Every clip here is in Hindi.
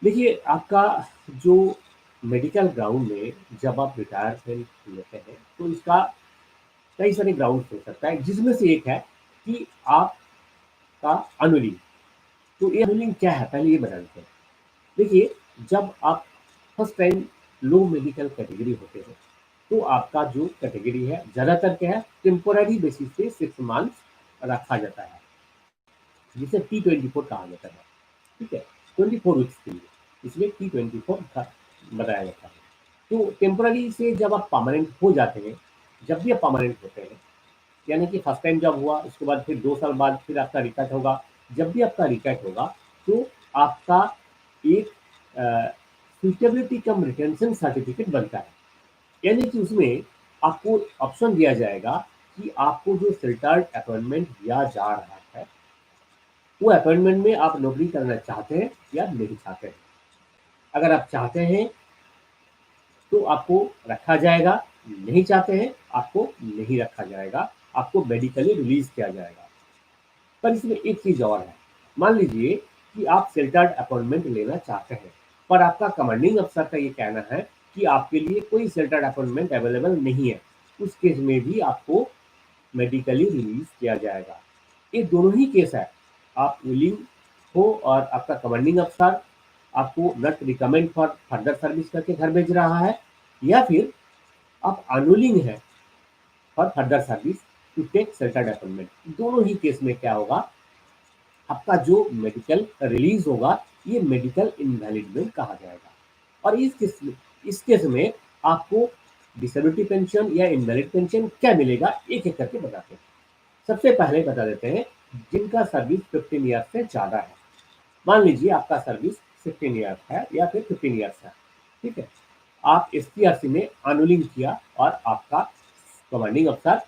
देखिए, आपका जो मेडिकल ग्राउंड में जब आप रिटायरमेंट लेते हैं, तो इसका कई सारे ग्राउंड्स हो सकता है, जिसमें से एक है कि आपका अनुलिंग। तो ये अनुलिंग क्या है, पहले ये बता देते हैं। देखिए, जब आप फर्स्ट टाइम लो मेडिकल कैटेगरी होते हैं, तो आपका जो कैटेगरी है, ज़्यादातर क्या है, टेम्पोररी बेसिस पे 6 मंथ्स रखा जाता है, जिसे T24 कहा जाता है। ठीक है, 24 वीक्स के लिए, इसलिए T24 बताया जाता है। तो टेम्पररी से जब आप परमानेंट हो जाते हैं, जब भी आप परमानेंट होते हैं, यानी कि फर्स्ट टाइम जब हुआ, उसके बाद फिर 2 साल बाद फिर आपका रिकट होगा। जब भी आपका रिकट होगा, तो आपका एक सुटेबिलिटी कम रिटेंशन सर्टिफिकेट बनता है। यानी कि उसमें आपको ऑप्शन दिया जाएगा कि आपको जो फिल्टर्ड अपॉइंटमेंट दिया जा रहा है, वो अपॉइंटमेंट में आप नौकरी करना चाहते हैं या नहीं चाहते हैं। अगर आप चाहते हैं तो आपको रखा जाएगा, नहीं चाहते हैं आपको नहीं रखा जाएगा, आपको मेडिकली रिलीज किया जाएगा। पर इसमें एक चीज और है। मान लीजिए कि आप सेल्टर्ड अपॉइंटमेंट लेना चाहते हैं, पर आपका कमांडिंग अफसर का ये कहना है कि आपके लिए कोई सेल्टर्ड अपॉइंटमेंट अवेलेबल नहीं है। उस केस में भी आपको मेडिकली रिलीज किया जाएगा। ये दोनों ही केस है। आप विलिंग हो और आपका कमांडिंग अफसर आपको not recommend for further service करके घर भेज रहा है, या फिर आप अनविलिंग है for further service to take sheltered appointment. दोनों ही केस में क्या होगा, आपका जो मेडिकल रिलीज होगा, ये मेडिकल इनवैलिडमेंट कहा जाएगा। और इस केस में आपको डिसेबिलिटी पेंशन या इनवैलिड पेंशन क्या मिलेगा, एक एक करके बताते हैं। सबसे पहले बता देते हैं, जिनका सर्विस 15 ईयर से ज़्यादा है। मान लीजिए आपका सर्विस 15 ईयर्स है या फिर 15 ईयर्स है। ठीक है, आप एसपीआरसी में अनुलिंग किया और आपका कमांडिंग अफसर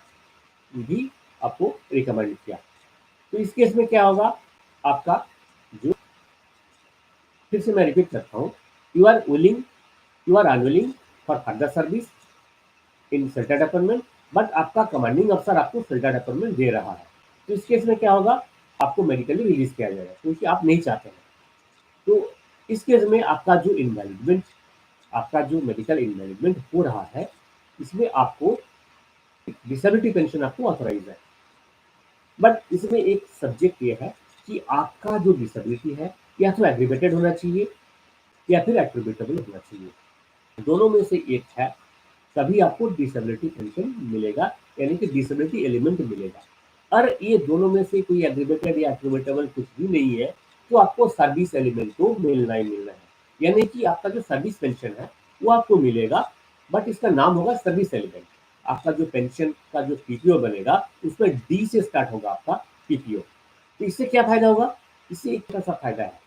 भी आपको रिकमेंड किया। तो इस केस में क्या होगा, आपका जो, फिर से मैं रिपीट करता हूँ, you are willing, you are unwilling for further service in sheltered appointment, but आपका कमांडिंग अफसर आपको सेल्टर्ड अपॉइंटमेंट दे रहा है। तो इस केस में क्या होगा, आपको मेडिकली रिलीज किया जाएगा, क्योंकि आप नहीं चाहते हैं। तो इस केस में आपका जो इनवैलिडमेंट, आपका जो मेडिकल इनवैलिडमेंट हो रहा है, इसमें आपको डिसेबिलिटी पेंशन आपको ऑथोराइज है। बट इसमें एक सब्जेक्ट ये है कि आपका जो डिसेबिलिटी है, या तो एग्रीवेटेड होना चाहिए या फिर एट्रीब्यूटेबल होना चाहिए। दोनों में से एक है, तभी आपको डिसेबिलिटी पेंशन मिलेगा, यानी कि डिसेबिलिटी एलिमेंट मिलेगा। और ये दोनों में से कोई एग्रीवेटेड या एट्रीब्यूटेबल कुछ भी नहीं है, तो आपको सर्विस एलिमेंट तो मिलना ही मिलना है। यानी कि आपका जो सर्विस पेंशन है, वो आपको मिलेगा, बट इसका नाम होगा सर्विस एलिमेंट। आपका जो पेंशन का जो पीपीओ बनेगा, उसमें डी से स्टार्ट होगा आपका पीपीओ। तो इससे क्या फायदा होगा, इससे एक तरह सा फायदा है।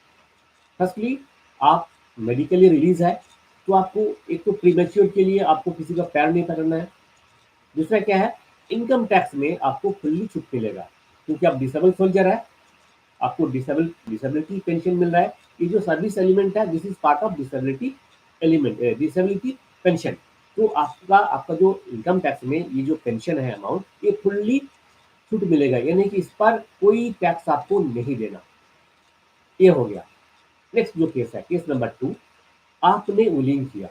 फर्स्टली, आप मेडिकली रिलीज है, तो आपको एक तो प्रीमेच्योर के लिए आपको किसी का पैर नहीं पकड़ना है। दूसरा क्या है, इनकम टैक्स में आपको फुल्ली छूट मिलेगा, क्योंकि आप डिसेबल सोल्जर है, आपको डिसेबिलिटी पेंशन मिल रहा है। ये जो सर्विस एलिमेंट है, this is part of disability element, disability pension. तो आपका आपका जो इनकम टैक्स में ये जो पेंशन है अमाउंट, ये फुल्ली छूट मिलेगा, यानी कि इस पर कोई टैक्स आपको नहीं देना। ये हो गया। नेक्स्ट जो केस है, केस नंबर 2, आपने विलिंग किया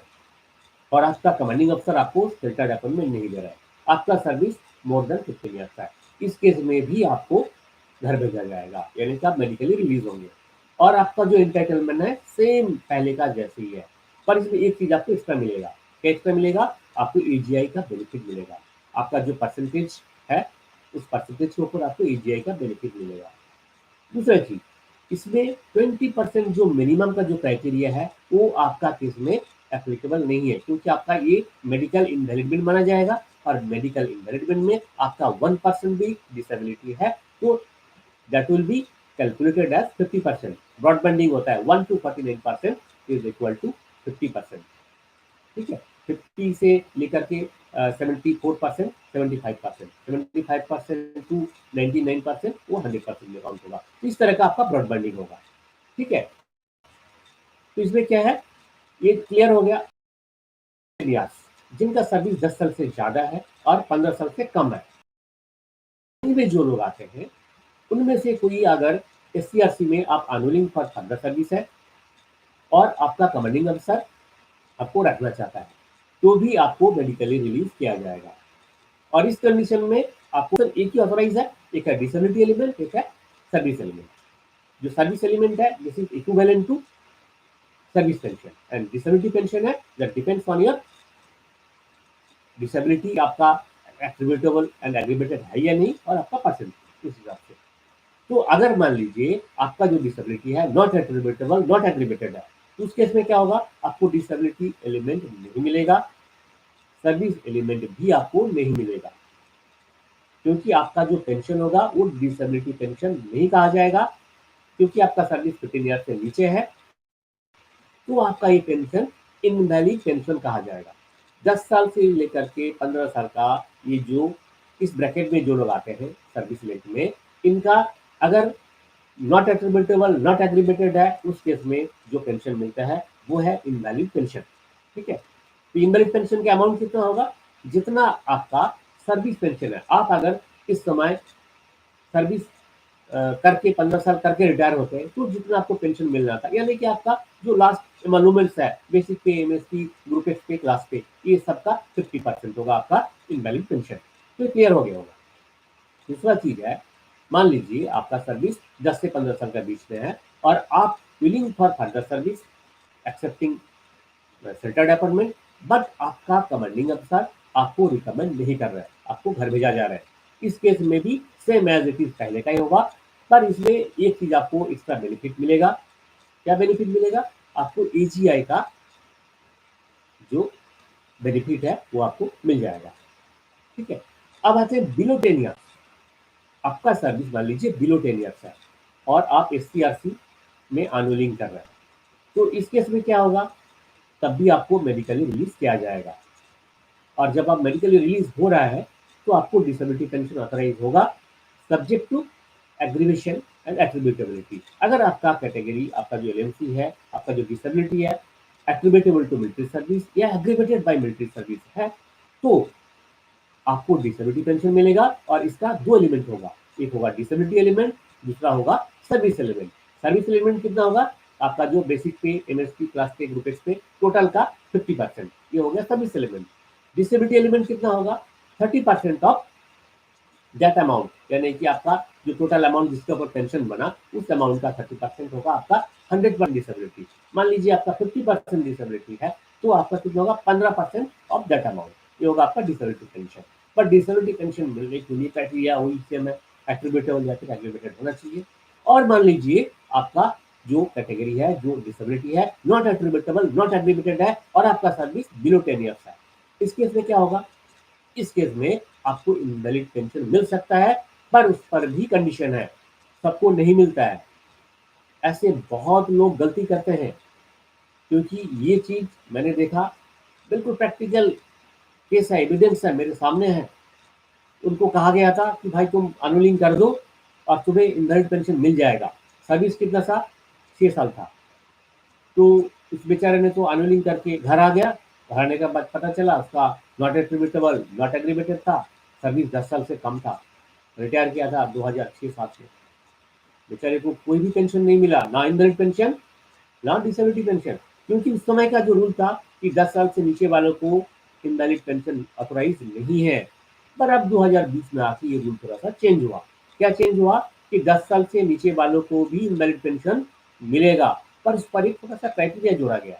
और आपका कमांडिंग अफसर आपको सेल्टर्ड अपॉइंटमेंट नहीं दे रहा है, आपका सर्विस मोर देन 15 ईयर्स का है। इस केस में भी आपको घर भेजा जाएगा, यानी कि आप मेडिकली रिलीज होंगे, और आपका जो इंटाइटलमेंट है सेम पहले का जैसे ही है। पर इसमें एक चीज आपको एक्स्ट्रा मिलेगा। क्या एक्स्ट्रा मिलेगा, आपको एजीआई का बेनिफिट मिलेगा। आपका जो परसेंटेज है, उस परसेंटेज के ऊपर आपको एजीआई का बेनिफिट मिलेगा। दूसरा चीज, इसमें 20% जो मिनिमम का जो क्राइटेरिया है, वो आपका केस में एप्लीकेबल नहीं है, क्योंकि आपका ये मेडिकल इनवैलिडमेंट माना जाएगा, और मेडिकल इनवैलिडमेंट में आपका 1% भी डिसेबिलिटी है, तो that will be calculated as 50%। Broadbanding होता है 1 to 49% इज इक्वल टू 50%। ठीक है, 50 से लेकर के 74%, 75%, 75% टू 99%, वो 100% में काउंट होगा। इस तरह का आपका ब्रॉडबैंडिंग होगा। ठीक है, तो इसमें क्या है, ये क्लियर हो गया। एरियाज जिनका सर्विस 10 साल से ज्यादा है और 15 साल से कम है, इनमें जो लोग आते हैं, उनमें से कोई अगर एससीआरसी में आप अनुलिंग फॉर फर्दर सर्विस है, और आपका कमांडिंग अफसर आपको रखना चाहता है, तो भी आपको मेडिकली रिलीज किया जाएगा। और इस कंडीशन में आपको सिर्फ एक ही ऑथराइज है, एक है डिसेबिलिटी एलिमेंट, एक है सर्विस एलिमेंट। जो सर्विस एलिमेंट है this is equivalent to service pension, and disability pension है that depends on your disability, आपका एट्रीब्यूटेबल एंड एग्रीगेटेड है या नहीं, और आपका परसेंट उस हिसाब से। तो अगर मान लीजिए आपका जो डिसेबिलिटी है नॉट एट्रीब्यूटेबल नॉट एग्रीगेटेड है, तो उस केस में क्या होगा, आपको डिसेबिलिटी एलिमेंट नहीं मिलेगा, सर्विस एलिमेंट भी आपको नहीं मिलेगा, क्योंकि आपका जो पेंशन होगा वो डिसेबिलिटी पेंशन नहीं कहा जाएगा, क्योंकि आपका सर्विस 15 ईयर से नीचे है, तो आपका ये पेंशन इनवैलिड पेंशन कहा जाएगा। 10 साल से लेकर के 15 साल का ये जो इस ब्रैकेट में जो लोग आते हैं सर्विस लेंथ में, इनका अगर नॉट एट्रीब्यूटेबल नॉट एग्रीगेटेड है, उस केस में जो पेंशन मिलता है वो है इनवैलिड पेंशन। ठीक है, तो इनवैलिड पेंशन का अमाउंट कितना होगा, जितना आपका सर्विस पेंशन है। आप अगर इस समय सर्विस करके 15 साल करके रिटायर होते हैं, तो जितना आपको पेंशन मिल रहा था, यानी कि आपका जो लास्ट एमोलूमेंट्स है, बेसिक पे, एमएसपी, ग्रुप एफ पे, क्लास पे, ये सबका 50% होगा आपका इनवैलिड पेंशन। तो क्लियर हो गया होगा। दूसरा चीज है, मान लीजिए आपका सर्विस 10 से 15 साल के बीच में है, और आप willing for further service accepting central appointment, but आपका कमांडिंग अफसर आपको रिकमेंड नहीं कर रहा है, आपको घर भेजा जा रहा है। इस केस में भी सेम एज इट इज पहले का ही होगा, पर इसमें एक चीज आपको एक्स्ट्रा बेनिफिट मिलेगा। क्या बेनिफिट मिलेगा, आपको एजीआई का जो बेनिफिट है वो आपको मिल जाएगा। ठीक है, अब आते हैं बिलो 10 ईयर्स। आपका सर्विस मान लीजिए बिलो 10 ईयर्स है और आप एससीआरसी में एनुअलिंग कर रहे हैं, तो इस केस में क्या होगा, तब भी आपको मेडिकली रिलीज किया जाएगा। और जब आप मेडिकली रिलीज हो रहा है, तो आपको डिसेबिलिटी पेंशन ऑथराइज होगा, सब्जेक्ट टू एग्रीवेशन एंड एट्रीब्यूटेबिलिटी। अगर आपका कैटेगरी, आपका जो एलएमसी है, आपका जो डिसेबिलिटी है एट्रीब्यूटेबल टू मिलिट्री सर्विस या एग्रीवेटेड बाय मिलिट्री सर्विस है, तो आपको डिसेबिलिटी पेंशन मिलेगा। और इसका दो एलिमेंट होगा, एक होगा डिसेबिलिटी एलिमेंट, दूसरा होगा सर्विस एलिमेंट। सर्विस एलिमेंट कितना होगा, आपका जो बेसिक पे, एमएसपी, क्लास पे, ग्रुप एस पे, टोटल का 50%, ये हो गया सर्विस एलिमेंट। डिसेबिलिटी एलिमेंट कितना होगा, 30% ऑफ दैट अमाउंट, यानी कि आपका जो टोटल अमाउंट जिसके ऊपर पेंशन बना, उस अमाउंट का 30% होगा आपका 100% डिसेबिलिटी। मान लीजिए आपका 50% डिसेबिलिटी है, तो आपका कितना होगा, 15% ऑफ दैट अमाउंट, ये होगा आपका डिसेबिलिटी पेंशन। पर डिसेबिलिटी पेंशन मिलने के लिए क्राइटेरिया वही सेम है, एट्रीब्यूटेबल या फिर एग्रीगेटेड होना चाहिए। और मान लीजिए आपका जो कैटेगरी है, जो डिसेबिलिटी है, नॉट एट्रीब्यूटेबल नॉट एग्रीगेटेड है, और आपका सर्विस बिलो 10 ईयर्स है, इस केस में क्या होगा, इस केस में आपको इनवैलिड पेंशन मिल सकता है, पर उस पर भी कंडीशन है, सबको नहीं मिलता है। ऐसे बहुत लोग गलती करते हैं, क्योंकि ये चीज मैंने देखा, बिल्कुल प्रैक्टिकल केस है, एविडेंस है, मेरे सामने है। उनको कहा गया था कि भाई तुम अनुलिंग कर दो और तुम्हें इनवैलिड पेंशन मिल जाएगा। सर्विस कितना था, 6 साल था। तो उस बेचारे ने तो अनुलिंग करके घर आ गया, घर आने के बाद पता चला उसका नॉट एट्रीब्यूटेबल नॉट एग्रीगेटेड था, सर्विस 10 साल से कम था, रिटायर किया था 2006-7 में। बेचारे को कोई भी पेंशन नहीं मिला, ना इनवैलिड पेंशन ना डिसेबिलिटी पेंशन, क्योंकि उस समय का जो रूल था कि 10 साल से नीचे वालों को इनवैलिड पेंशन ऑथोराइज नहीं है। पर अब 2020 में आके ये रूल थोड़ा सा चेंज हुआ। क्या चेंज हुआ कि 10 साल से नीचे वालों को भी इनवैलिड पेंशन मिलेगा, पर उस पर एक थोड़ा सा क्राइटेरिया जोड़ा गया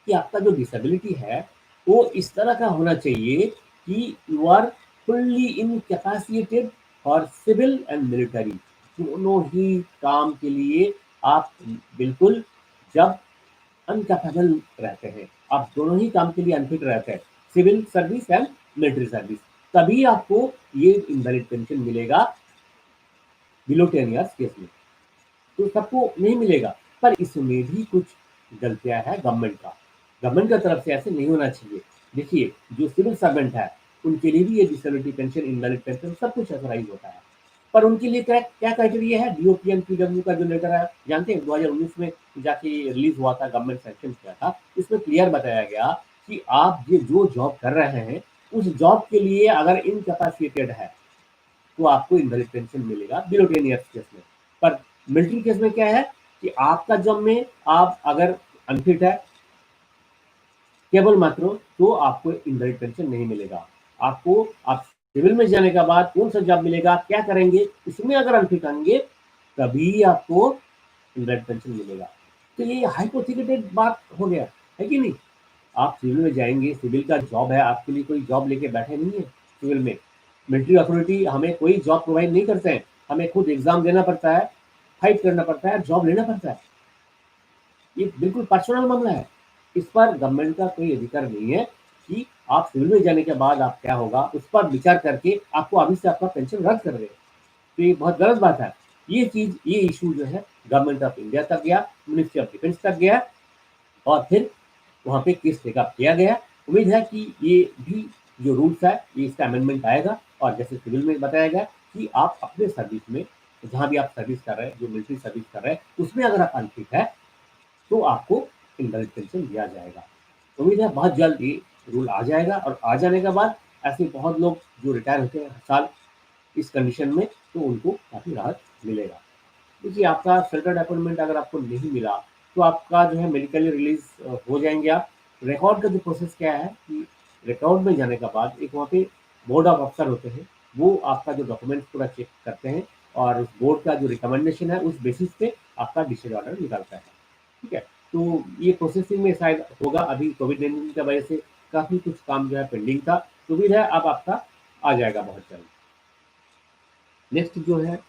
कि आपका जो डिसेबिलिटी है वो इस तरह का होना चाहिए कि you are fully incapacitated for civil and military, दोनों ही काम के लिए आप बिल्कुल जब अनकैपेबल रहते हैं, आप दोनों ही काम के लिए अनफिट रहते हैं, civil service and military service, तभी आपको ये इनवैलिड पेंशन मिलेगा बिलो 10 ईयर्स केस में। तो सबको नहीं मिलेगा, पर इसमें भी कुछ गलतियां है गवर्नमेंट का, गवर्नमेंट की तरफ से ऐसे नहीं होना चाहिए। देखिए जो सिविल सर्वेंट है उनके लिए भी ये डिसेबिलिटी पेंशन, इनवैलिड पेंशन सब कुछ ऑथराइज होता है, पर उनके लिए क्या क्या क्राइटेरिया है, डीओपीएम पीडब्ल्यू का जो लेटर है जानते हैं, 2019 में जाके रिलीज हुआ था, गवर्नमेंट सैंक्शन किया था, इसमें क्लियर बताया गया कि आप ये जो जॉब कर रहे हैं उस जॉब के लिए अगर इनकैपेसिटेड है तो आपको इनवैलिड पेंशन मिलेगा बिलो 10 ईयर्स केस में। पर मिलिट्री केस में क्या है कि आपका जॉब में आप अगर अनफिट है केवल मात्र, तो आपको इनवैलिड पेंशन नहीं मिलेगा। आपको आप सिविल में जाने के बाद कौन सा जॉब मिलेगा, क्या करेंगे, इसमें अगर अनफिट आएंगे तभी आपको इनवैलिड पेंशन मिलेगा। तो ये हाइपोथेटिकल बात हो गया, है कि नहीं? आप सिविल में जाएंगे, सिविल का जॉब है, आपके लिए कोई जॉब लेके बैठे नहीं है सिविल में। मिलिट्री अथॉरिटी हमें कोई जॉब प्रोवाइड नहीं करते हैं, हमें खुद एग्जाम देना पड़ता है, फाइट करना पड़ता है, जॉब लेना पड़ता है। ये बिल्कुल पर्सनल मामला है। इस पर गवर्नमेंट का कोई अधिकार नहीं है कि आप सिविल में जाने के बाद आप क्या होगा उस पर विचार करके आपको अभी से आपका पेंशन रद्द कर दे। तो ये बहुत गलत बात है। ये चीज, ये इशू जो है गवर्नमेंट ऑफ इंडिया तक गया, मिनिस्ट्री ऑफ डिफेंस तक गया, और फिर वहाँ पे केस टेकअप किया गया। उम्मीद है कि ये भी जो रूल्स है ये इसका अमेंडमेंट आएगा, और जैसे सिविल में बताया गया कि आप अपने सर्विस में, जहाँ भी आप सर्विस कर रहे हैं, जो मिलिट्री सर्विस कर रहे हैं, उसमें अगर आप अनफिट है तो आपको इनवैलिड पेंशन दिया जाएगा। उम्मीद है बहुत जल्द ये रूल आ जाएगा, और आ जाने के बाद ऐसे बहुत लोग जो रिटायर होते हैं हर साल इस कंडीशन में, तो उनको काफ़ी राहत मिलेगा। देखिए, आपका सेंट्रल अपॉइंटमेंट अगर आपको नहीं मिला तो आपका जो है मेडिकली रिलीज हो जाएंगे आप। रिकॉर्ड का जो प्रोसेस क्या है कि रिकॉर्ड में जाने के बाद एक वहाँ पे बोर्ड ऑफ अफसर होते हैं, वो आपका जो डॉक्यूमेंट पूरा चेक करते हैं, और उस बोर्ड का जो रिकमेंडेशन है उस बेसिस पे आपका डिसीजन ऑर्डर निकलता है। ठीक है, तो ये प्रोसेसिंग में शायद होगा। अभी कोविड-19 की वजह से काफ़ी कुछ काम जो है पेंडिंग था, तो उम्मीद है अब आपका आ जाएगा बहुत जल्द। नेक्स्ट जो है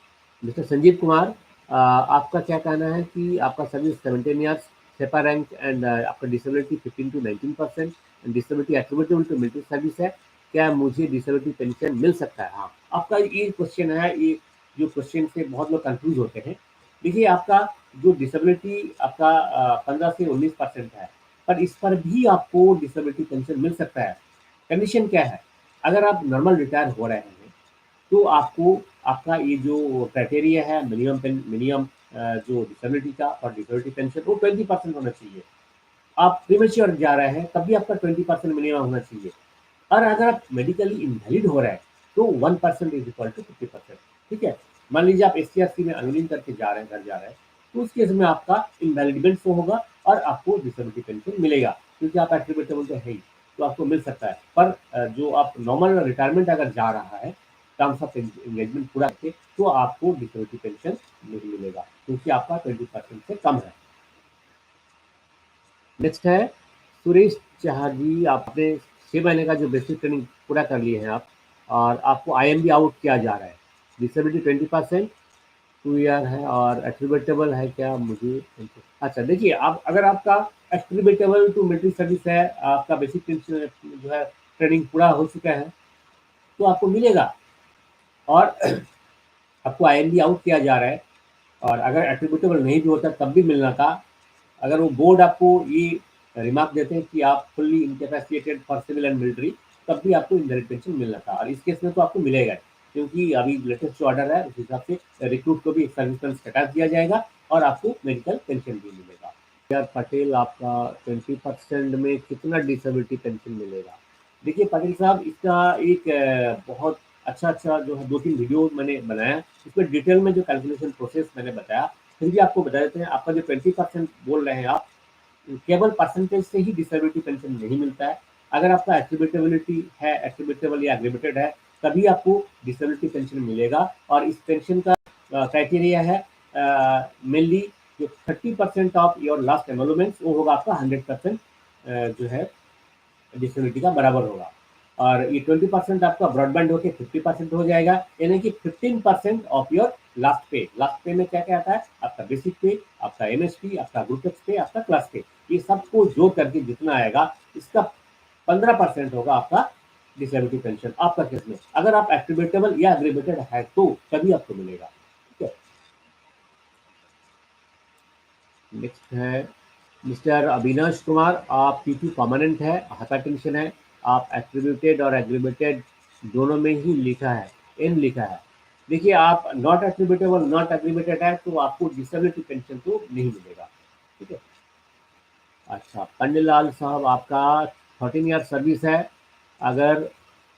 मिस्टर संजीव कुमार, आपका क्या कहना है कि आपका service 17 years, sepoy rank, and आपका disability 15 to 19% and disability attributable to military service है, क्या मुझे डिसेबिलिटी पेंशन मिल सकता है? हाँ, आपका ये क्वेश्चन है, ये जो क्वेश्चन से बहुत लोग कंफ्यूज होते हैं। देखिए, आपका जो डिसेबिलिटी आपका 15 से 19% है, पर इस पर भी आपको डिसेबिलिटी पेंशन मिल सकता है। कंडीशन क्या है? अगर आप नॉर्मल रिटायर हो रहे हैं तो आपको आपका ये जो क्राइटेरिया है मिनिमम जो डिसेबिलिटी का और डिसेबिलिटी पेंशन, वो 20% होना चाहिए। आप प्रीमेच्योर जा रहे हैं तब भी आपका 20% मिनिमम होना चाहिए। और अगर आप मेडिकली इनवैलिड हो रहे हैं तो 1% इज इक्वल टू 50%। ठीक है, मान लीजिए आप SC/ST में अनविलिंग करके जा रहे हैं, घर जा रहे हैं, तो उस केस में आपका इनवैलिडमेंट शो होगा और आपको डिसेबिलिटी पेंशन मिलेगा, क्योंकि आप एट्रीब्यूटेबल तो है ही, तो आपको मिल सकता है। पर जो आप नॉर्मल रिटायरमेंट अगर जा रहा है, टर्म्स ऑफ एंगेजमेंट पूरा करके, तो आपको डिसेबिलिटी पेंशन नहीं मिलेगा, क्योंकि आपका 20% से कम है। नेक्स्ट है सुरेश चाहा जी, आपने 6 महीने का जो बेसिक ट्रेनिंग पूरा कर लिए हैं आप, और आपको IMB आउट किया जा रहा है। डिसेबिलिटी 20%, 2 ईयर है, और एट्रीब्यूटेबल है क्या मुझे? अच्छा, देखिए, आप अगर आपका एट्रीब्यूटेबल टू मिलिट्री सर्विस है, आपका बेसिक ट्रेनिंग जो है ट्रेनिंग पूरा हो चुका है, तो आपको मिलेगा। और आपको IMB आउट किया जा रहा है, और अगर एट्रीब्यूटेबल नहीं भी होता तब भी मिलना था। अगर वो बोर्ड आपको ये रिमार्क देते हैं कि आप fully incapacitated for civil and military, तब भी आपको इनडायरेक्ट पेंशन मिलना था, और इस केस में तो आपको मिलेगा, क्योंकि अभी लेटेस्ट जो ऑर्डर है उस हिसाब से रिक्रूट को भी सर्विस हटा दिया जाएगा, और आपको मेडिकल पेंशन भी मिलेगा। यार पटेल, आपका 20% में कितना डिसेबिलिटी पेंशन मिलेगा? देखिए पटेल साहब, इसका एक बहुत अच्छा जो है 2-3 वीडियो मैंने बनाया, उसमें डिटेल में जो कैलकुलेशन प्रोसेस मैंने बताया। फिर भी आपको बता देते हैं, आपका जो 20% बोल रहे हैं आप, केवल परसेंटेज से ही डिसेबिलिटी पेंशन नहीं मिलता है। अगर आपका एट्रीब्यूटेबिलिटी है, एट्रीब्यूटेबल या एग्रीबेटेड है, तभी आपको डिसेबिलिटी पेंशन मिलेगा। और इस पेंशन का क्राइटेरिया है मेनली जो 30% ऑफ योर लास्ट एमोलमेंट्स, वो होगा आपका 100% जो है डिसेबिलिटी का बराबर होगा। और ये 20% आपका ब्रॉडबैंड होकर 50% हो जाएगा, यानी कि 15% ऑफ योर लास्ट पे। लास्ट पे में क्या क्या आता है? आपका बेसिक पे, आपका MSP, आपका ग्रुप एक्स पे, आपका क्लास पे, ये सबको जोड़ करके जितना आएगा, इसका 15% होगा आपका डिसेबिलिटी पेंशन आपका केस में। अगर आप एट्रीब्यूटेबल या एग्रीबेटेड है तो तभी आपको मिलेगा। ठीक है, नेक्स्ट है मिस्टर अविनाश कुमार, आप P2 परमानेंट है, हाइपरटेंशन है, आप एट्रीब्यूटेड और एग्रीबेटेड दोनों में ही लिखा है, इन लिखा है। देखिए, आप नॉट एट्रीब्यूटेबल, नॉट एग्रीबेटेड है, तो आपको डिसेबिलिटी पेंशन तो नहीं मिलेगा। ठीक है, अच्छा पंडीलाल साहब, आपका 13 ईयर सर्विस है, अगर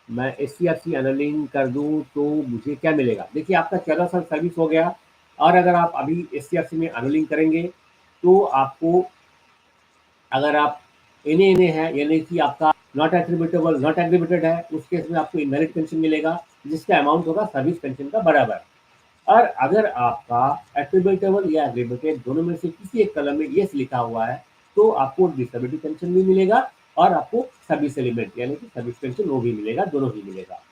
मैं SC/ST अनलिंग कर दूं तो मुझे क्या मिलेगा? देखिए, आपका 14 साल सर्विस हो गया, और अगर आप अभी SC/ST में अनलिंग करेंगे तो आपको अगर आप एन है, यानी कि आपका नॉट एट्रीब्यूटेबल नॉट एग्रीबेटेड है, उस केस में आपको इनवैलिड पेंशन मिलेगा, जिसका अमाउंट होगा सर्विस पेंशन का बराबर। और अगर आपका एट्रीब्यूटेबल या एग्रीबेटेड दोनों में से किसी एक कलम में यस लिखा हुआ है, तो आपको डिसेबिलिटी पेंशन भी मिलेगा और आपको सर्विस एलिमेंट यानी कि सर्विस पेंशन वो भी मिलेगा, दोनों ही मिलेगा।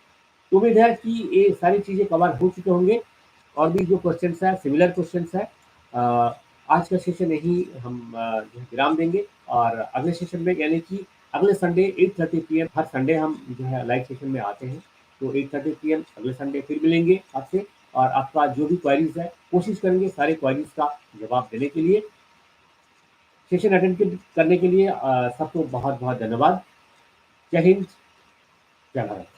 तो उम्मीद है कि ये सारी चीज़ें कवर हो चुके होंगे। और भी जो क्वेश्चंस है सिमिलर क्वेश्चंस है, आज का सेशन यही हम जो है विराम देंगे। और अगले सेशन में यानी कि अगले संडे 8:30 PM, हर संडे हम जो है लाइव सेशन में आते हैं, तो 8:30 PM अगले संडे फिर मिलेंगे आपसे। और आपका जो भी क्वारीज है कोशिश करेंगे सारे क्वारीज का जवाब देने के लिए। सेशन अटेंड करने के लिए सबको बहुत बहुत धन्यवाद। जय हिंद, जय भारत।